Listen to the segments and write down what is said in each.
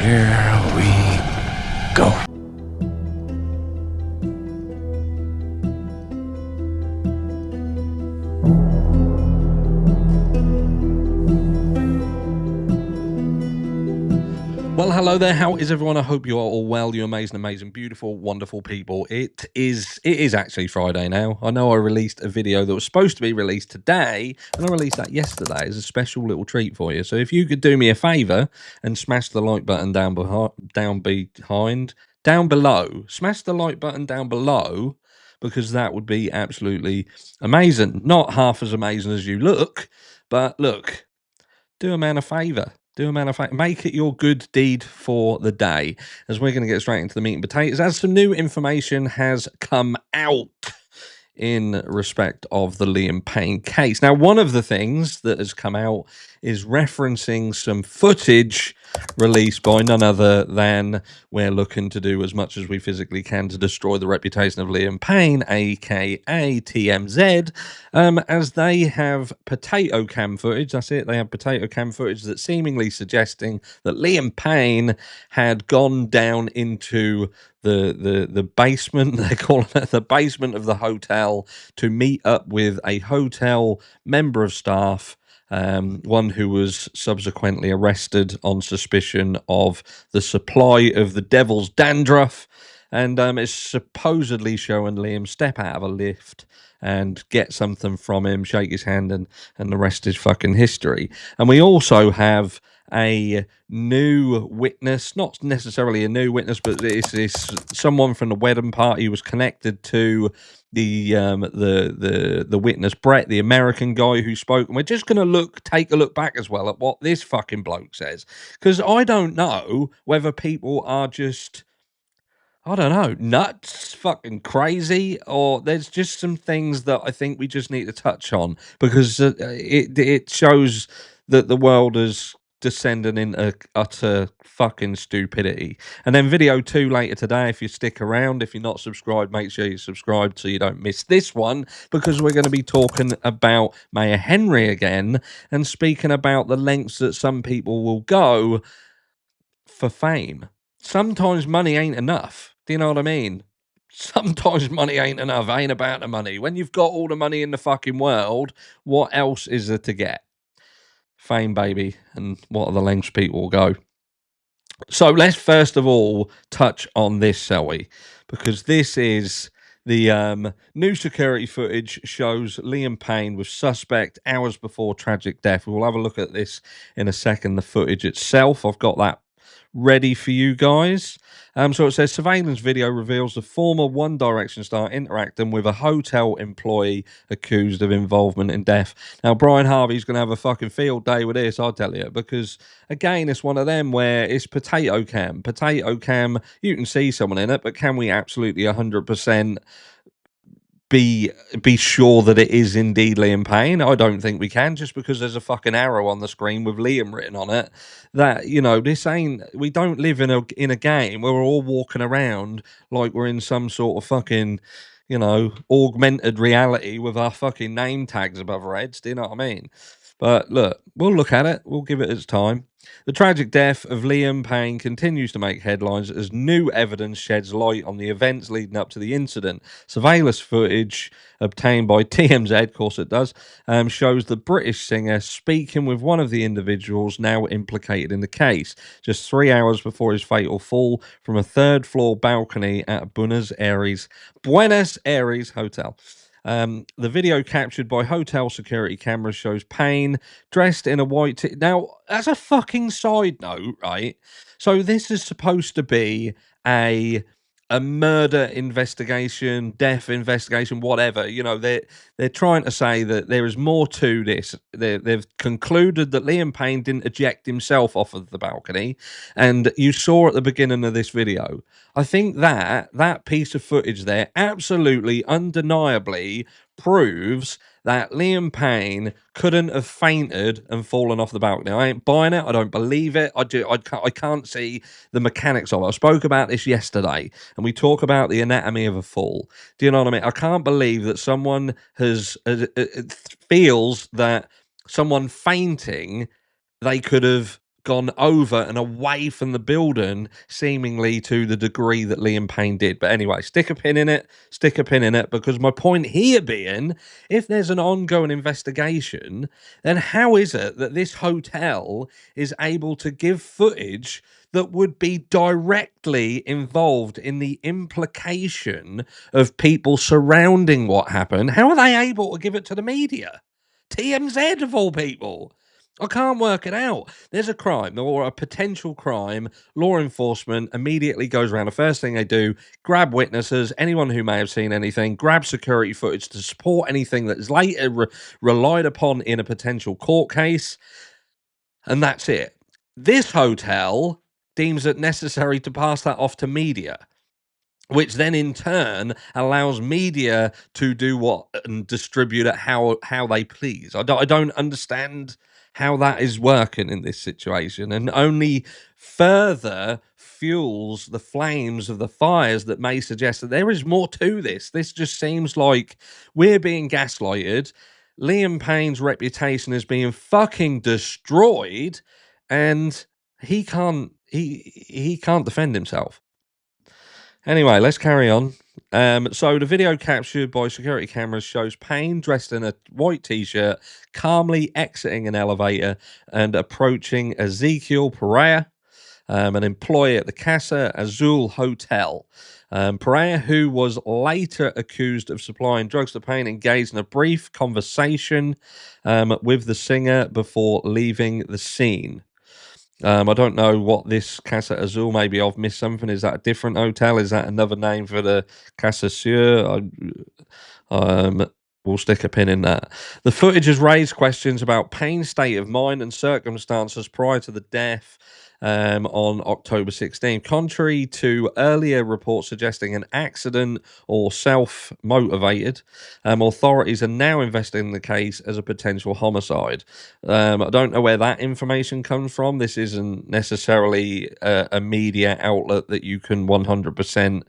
Here we go. Well, hello there. How is everyone? I hope you are all well. You amazing, beautiful, wonderful people. It is actually Friday now. I know I released a video that was supposed to be released today, and I released that yesterday as a special little treat for you. So if you could do me a favor and smash the like button down below, smash the like button down below, because that would be absolutely amazing. Not half as amazing as you look, but look, do a man a favour. Do a man a favour. Make it your good deed for the day. As we're going to get straight into the meat and potatoes, as some new information has come out in respect of the Liam Payne case. Now, one of the things that has come out is referencing some footage released by none other than we're looking to do as much as we physically can to destroy the reputation of Liam Payne, aka TMZ, as they have potato cam footage. That's it. They have potato cam footage that's seemingly suggesting that Liam Payne had gone down into the basement. They're calling it the basement of the hotel to meet up with a hotel member of staff, one who was subsequently arrested on suspicion of the supply of the devil's dandruff, and it's supposedly showing Liam step out of a lift and get something from him, shake his hand, and the rest is fucking history. And we also have a new witness, not necessarily a new witness, but it's someone from the wedding party who was connected to the witness, Brett, the American guy who spoke. And we're just going to take a look back as well at what this fucking bloke says, because I don't know whether people are just, I don't know, nuts, fucking crazy, or there's just some things that I think we just need to touch on, because it shows that the world is descending into utter fucking stupidity. And then video 2 later today, if you stick around, if you're not subscribed, make sure you're subscribed so you don't miss this one, because we're going to be talking about Mayor Henry again and speaking about the lengths that some people will go for fame. Sometimes money ain't enough. Do you know what I mean? Sometimes money ain't enough. Ain't about the money. When you've got all the money in the fucking world, what else is there to get? Fame, baby. And what are the lengths people will go? So let's first of all touch on this, shall we? Because this is the new security footage shows Liam Payne was suspect hours before tragic death. We'll have a look at this in a second, the footage itself. I've got that ready for you guys. So it says surveillance video reveals the former One Direction star interacting with a hotel employee accused of involvement in death. Now, Brian Harvey's going to have a fucking field day with this, I'll tell you, because again, it's one of them where it's potato cam. Potato cam, you can see someone in it, but can we absolutely 100% be sure that it is indeed Liam Payne? I don't think we can, just because there's a fucking arrow on the screen with Liam written on it. That, you know, this ain't, we don't live in a game where we're all walking around like we're in some sort of fucking, you know, augmented reality with our fucking name tags above our heads. Do you know what I mean? But look, we'll look at it. We'll give it its time. The tragic death of Liam Payne continues to make headlines as new evidence sheds light on the events leading up to the incident. Surveillance footage obtained by TMZ, of course it does, shows the British singer speaking with one of the individuals now implicated in the case, just 3 hours before his fatal fall from a third-floor balcony at Buenos Aires Hotel. The video captured by hotel security cameras shows Payne dressed in a white Now, as a fucking side note, right? So this is supposed to be a murder investigation, death investigation, whatever. You know, they're trying to say that there is more to this. They've concluded that Liam Payne didn't eject himself off of the balcony, and you saw at the beginning of this video. I think that piece of footage there absolutely, undeniably proves that Liam Payne couldn't have fainted and fallen off the balcony. I ain't buying it. I don't believe it. I can't see the mechanics of it. I spoke about this yesterday, and we talk about the anatomy of a fall. Do you know what I mean? I can't believe that someone feels that someone fainting, they could have gone over and away from the building, seemingly to the degree that Liam Payne did. But anyway, stick a pin in it, because my point here being, if there's an ongoing investigation, then how is it that this hotel is able to give footage that would be directly involved in the implication of people surrounding what happened? How are they able to give it to the media? TMZ of all people. I can't work it out. There's a crime or a potential crime. Law enforcement immediately goes around. The first thing they do, grab witnesses, anyone who may have seen anything, grab security footage to support anything that is later relied upon in a potential court case, and that's it. This hotel deems it necessary to pass that off to media, which then in turn allows media to do what and distribute it how they please. I don't understand how that is working in this situation, and only further fuels the flames of the fires that may suggest that there is more to this. This just seems like we're being gaslighted. Liam Payne's reputation is being fucking destroyed, and he can't defend himself. Anyway, let's carry on. So the video captured by security cameras shows Payne dressed in a white t-shirt, calmly exiting an elevator and approaching Ezekiel Pereira, an employee at the Casa Azul Hotel. Pereira, who was later accused of supplying drugs to Payne, engaged in a brief conversation with the singer before leaving the scene. I don't know what this Casa Azul, maybe I've missed something. Is that a different hotel? Is that another name for the Casa Sur? We'll stick a pin in that. The footage has raised questions about Payne's state of mind and circumstances prior to the death on October 16th. Contrary to earlier reports suggesting an accident or self-motivated, authorities are now investigating the case as a potential homicide. I don't know where that information comes from. This isn't necessarily a media outlet that you can 100%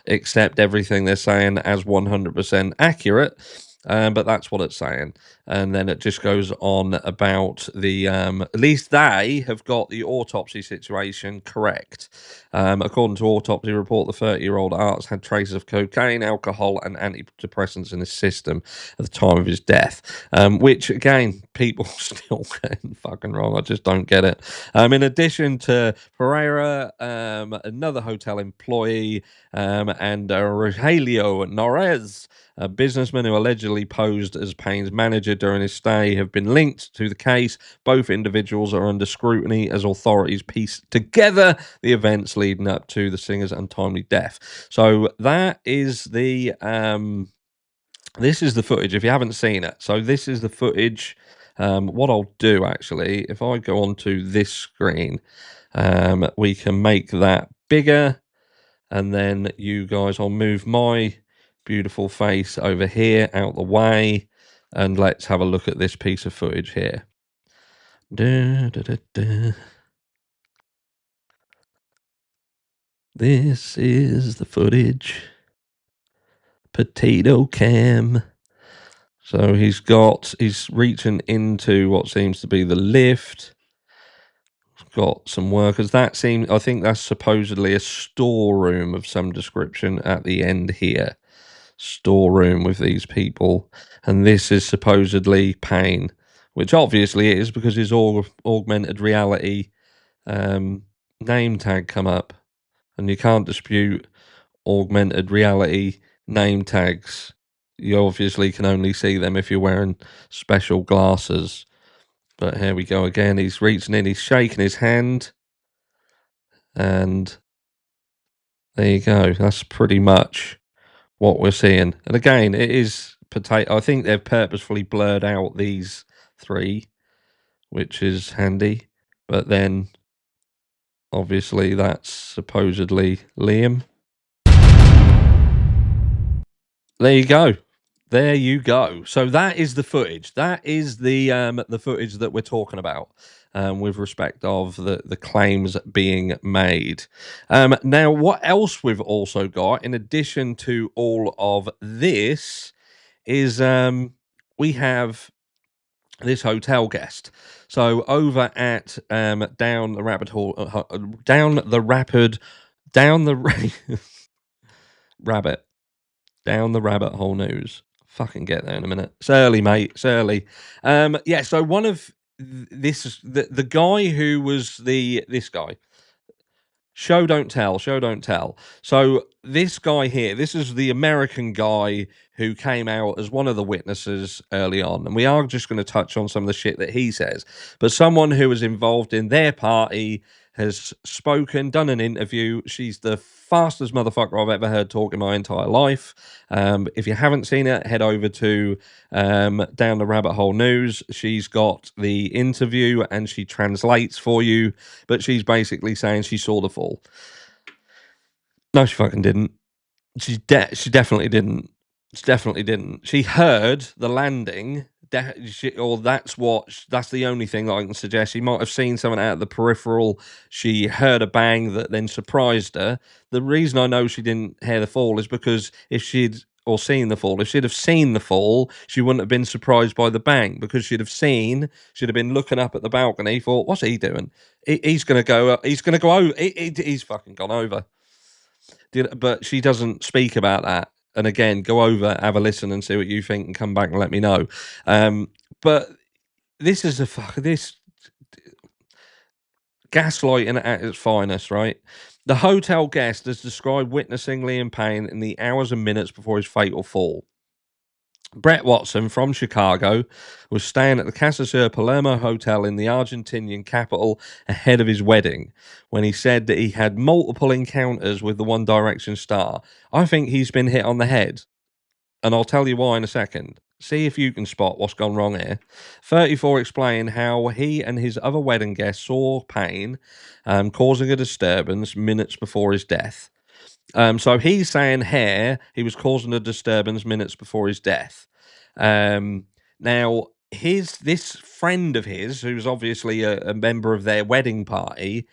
accept everything they're saying as 100% accurate. But that's what it's saying. And then it just goes on about the, at least they have got the autopsy situation correct. According to autopsy report, the 30-year-old Arts had traces of cocaine, alcohol, and antidepressants in his system at the time of his death. Which, again, people still getting fucking wrong. I just don't get it. In addition to Pereira, another hotel employee, and Rogelio Norez, a businessman who allegedly posed as Payne's manager during his stay, have been linked to the case. Both individuals are under scrutiny as authorities piece together the events leading up to the singer's untimely death. So that is the this is the footage if you haven't seen it. So this is the footage. What I'll do actually, if I go onto this screen, we can make that bigger, and then you guys, I'll move my beautiful face over here out the way, and let's have a look at this piece of footage here. Da, da, da, da. This is the footage. Potato cam. So he's reaching into what seems to be the lift. Got some workers. I think that's supposedly a storeroom of some description at the end here. Storeroom with these people, and this is supposedly Payne, which obviously it is because his augmented reality name tag come up, and you can't dispute augmented reality name tags. You obviously can only see them if you're wearing special glasses. But here we go again. He's reaching in, he's shaking his hand, and there you go. That's pretty much what we're seeing. And again, it is potato. I think they've purposefully blurred out these three, which is handy. But then, obviously, that's supposedly Liam. There you go. There you go. So that is the footage. That is the footage that we're talking about with respect of the claims being made. Now, what else we've also got in addition to all of this is we have this hotel guest. So over at down the rabbit hole, down the rapid, down the rabbit, down the rabbit hole news. Fucking get there in a minute. It's early, mate. It's early. Yeah. So one of this is the guy who was this guy. Show don't tell, show don't tell. So this guy here, this is the American guy who came out as one of the witnesses early on, and we are just going to touch on some of the shit that he says. But someone who was involved in their party has spoken, done an interview. She's the fastest motherfucker I've ever heard talk in my entire life. If you haven't seen it, head over to Down the Rabbit Hole News. She's got the interview and she translates for you, but she's basically saying she saw the fall. No, she fucking didn't. She definitely didn't. She definitely didn't. She heard the landing, or that's the only thing that I can suggest. She might have seen something out of the peripheral. She heard a bang that then surprised her. The reason I know she didn't hear the fall is because if she'd or seen the fall, if she'd have seen the fall, she wouldn't have been surprised by the bang because she'd have been looking up at the balcony, thought, "What's he doing? He's gonna go. He's gonna go over. He's fucking gone over." But she doesn't speak about that. And again, go over, have a listen, and see what you think, and come back and let me know. But this is this gaslighting at its finest, right? The hotel guest has described witnessing Liam Payne in the hours and minutes before his fatal fall. Brett Watson from Chicago was staying at the Casa Sur Palermo Hotel in the Argentinian capital ahead of his wedding when he said that he had multiple encounters with the One Direction star. I think he's been hit on the head, and I'll tell you why in a second. See if you can spot what's gone wrong here. 34 explained how he and his other wedding guests saw Payne causing a disturbance minutes before his death. So he's saying here he was causing a disturbance minutes before his death. Now his this friend of his, who's obviously a member of their wedding party,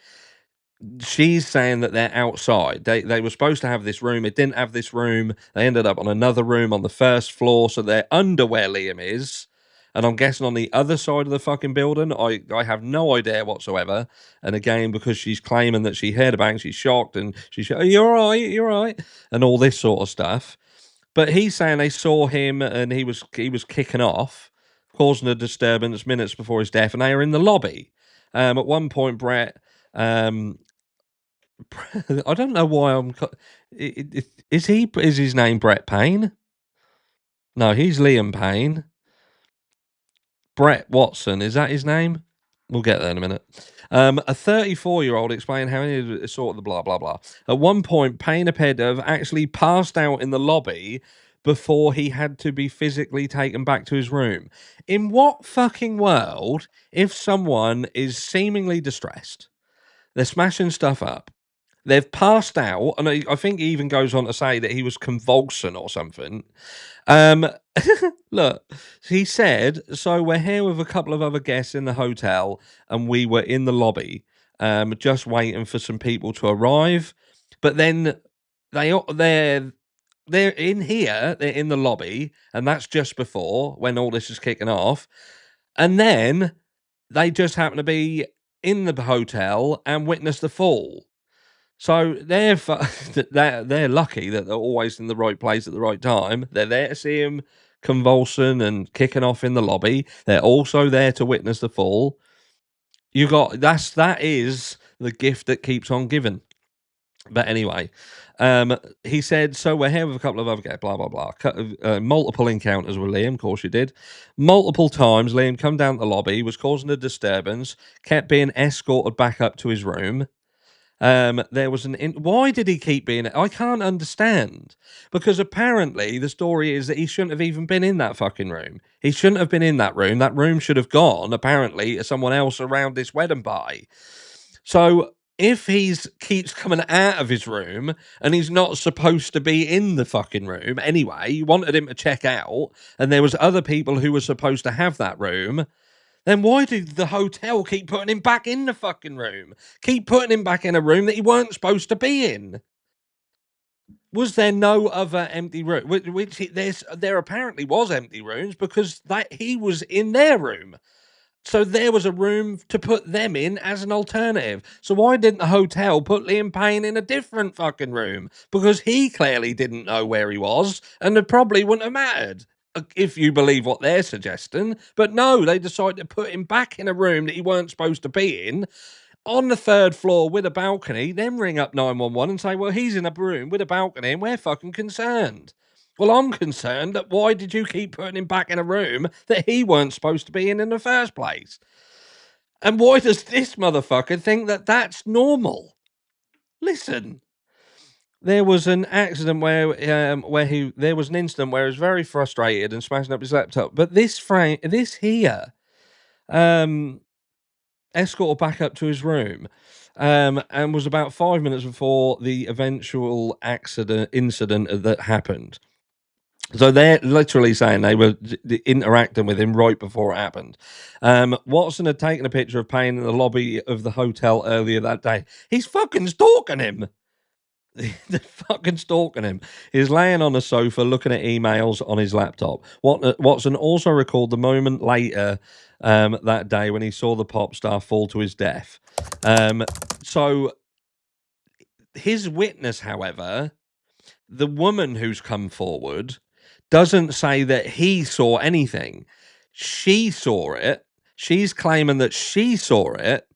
she's saying that they're outside. They were supposed to have this room. It didn't have this room. They ended up on another room on the first floor. So they're under where Liam is. And I'm guessing on the other side of the fucking building. I have no idea whatsoever. And again, because she's claiming that she heard a bang, she's shocked and she's, "Oh, you're all right, you're all right," and all this sort of stuff. But he's saying they saw him and he was kicking off, causing a disturbance minutes before his death, and they were in the lobby. At one point, Brett, um, I don't know why is his name Brett Payne? No, he's Liam Payne. Brett Watson, is that his name? We'll get there in a minute. A 34-year-old explained how he sort of the blah blah blah. At one point, Payne appeared to have actually passed out in the lobby before he had to be physically taken back to his room. In what fucking world, if someone is seemingly distressed, they're smashing stuff up, they've passed out, and I think he even goes on to say that he was convulsing or something. Um, Look, he said, "So we're here with a couple of other guests in the hotel, and we were in the lobby, just waiting for some people to arrive. But then they're in here, they're in the lobby, and that's just before when all this is kicking off, and then they just happen to be in the hotel and witness the fall." So they're lucky that they're always in the right place at the right time. They're there to see him convulsing and kicking off in the lobby. They're also there to witness the fall. That is the gift that keeps on giving. But anyway, he said, "So we're here with a couple of other guys, blah blah blah. Multiple encounters with Liam, of course you did. Multiple times, Liam come down the lobby, was causing a disturbance, kept being escorted back up to his room. There was why did he keep being? I can't understand because apparently the story is that he shouldn't have even been in that fucking room. He shouldn't have been in that room. That room should have gone apparently to someone else around this wedding party. So if he's keeps coming out of his room and he's not supposed to be in the fucking room anyway, you wanted him to check out, and there was other people who were supposed to have that room. Then why did the hotel keep putting him back in the fucking room? Keep putting him back in a room that he weren't supposed to be in. Was there no other empty room? There apparently was empty rooms because that he was in their room. So there was a room to put them in as an alternative. So why didn't the hotel put Liam Payne in a different fucking room? Because he clearly didn't know where he was, and it probably wouldn't have mattered if you believe what they're suggesting. But no, they decided to put him back in a room that he weren't supposed to be in on the third floor with a balcony, then ring up 911 and say, well, he's in a room with a balcony and we're fucking concerned. Well, I'm concerned that why did you keep putting him back in a room that he weren't supposed to be in the first place? And why does this motherfucker think that that's normal? Listen, there was an accident there was an incident where he was very frustrated and smashing up his laptop. But this here, um, escorted back up to his room, and was about 5 minutes before the eventual incident that happened. So they're literally saying they were interacting with him right before it happened. Watson had taken a picture of Payne in the lobby of the hotel earlier that day. He's fucking stalking him. They're fucking stalking him. He's laying on a sofa looking at emails on his laptop. Watson also recalled the moment later that day when he saw the pop star fall to his death. So his witness, however, the woman who's come forward, doesn't say that he saw anything. She saw it. She's claiming that she saw it,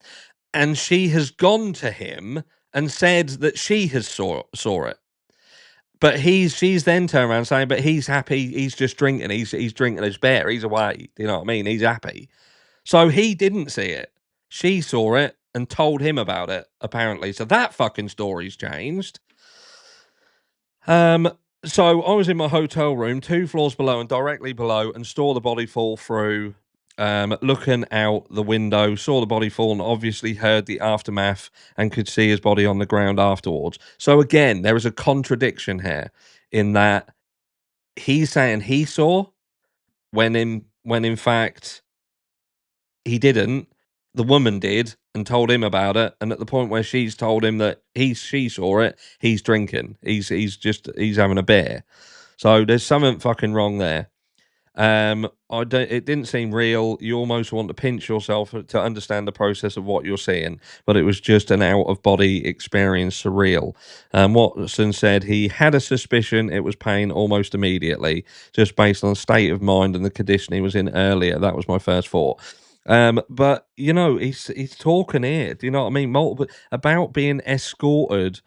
and she has gone to him and said that she has saw it. But she's then turned around saying, but he's happy, he's just drinking, he's drinking his beer, he's away. Do you know what I mean? He's happy. So he didn't see it. She saw it and told him about it, apparently. So that fucking story's changed. Um, so I was in my hotel room, 2 floors below and directly below, and saw the body fall through. Looking out the window, saw the body fall, and obviously heard the aftermath and could see his body on the ground afterwards. So again, there is a contradiction here in that he's saying he saw when in fact he didn't. The woman did and told him about it, and at the point where she's told him that she saw it, he's drinking. He's having a beer. So there's something fucking wrong there. It didn't seem real. You almost want to pinch yourself to understand the process of what you're seeing, but it was just an out of body experience, surreal. Watson said he had a suspicion it was Payne almost immediately, just based on the state of mind and the condition he was in earlier. That was my first thought. But you know, he's talking here. Do you know what I mean? Multiple about being escorted,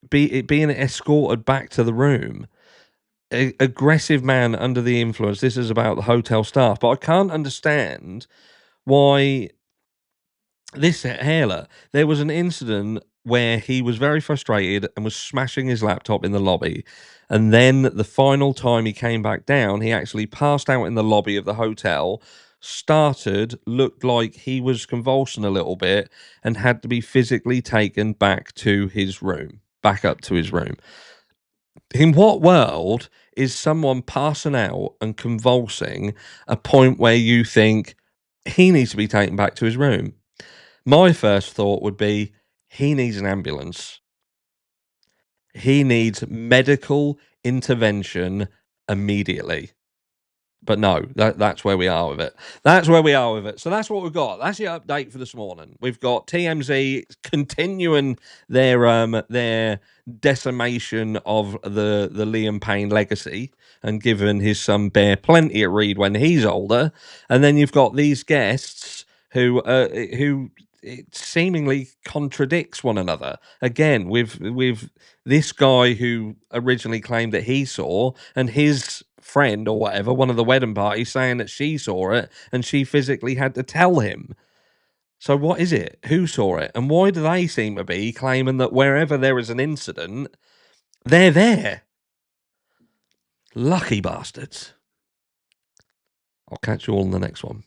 being escorted back to the room. Aggressive man under the influence. This is about the hotel staff, but I can't understand why this Hailer. There was an incident where he was very frustrated and was smashing his laptop in the lobby, and then the final time he came back down, he actually passed out in the lobby of the hotel. Looked like he was convulsing a little bit and had to be physically taken back up to his room. In what world is someone passing out and convulsing a point where you think he needs to be taken back to his room? My first thought would be he needs an ambulance. He needs medical intervention immediately. But no, that's where we are with it. That's where we are with it. So that's what we've got. That's the update for this morning. We've got TMZ continuing their decimation of the Liam Payne legacy and giving his son Bear plenty of read when he's older. And then you've got these guests who it seemingly contradicts one another again with this guy who originally claimed that he saw, and his friend or whatever, one of the wedding parties, saying that she saw it and she physically had to tell him. So what is it? Who saw it? And why do they seem to be claiming that wherever there is an incident, they're there? Lucky bastards. I'll catch you all in the next one.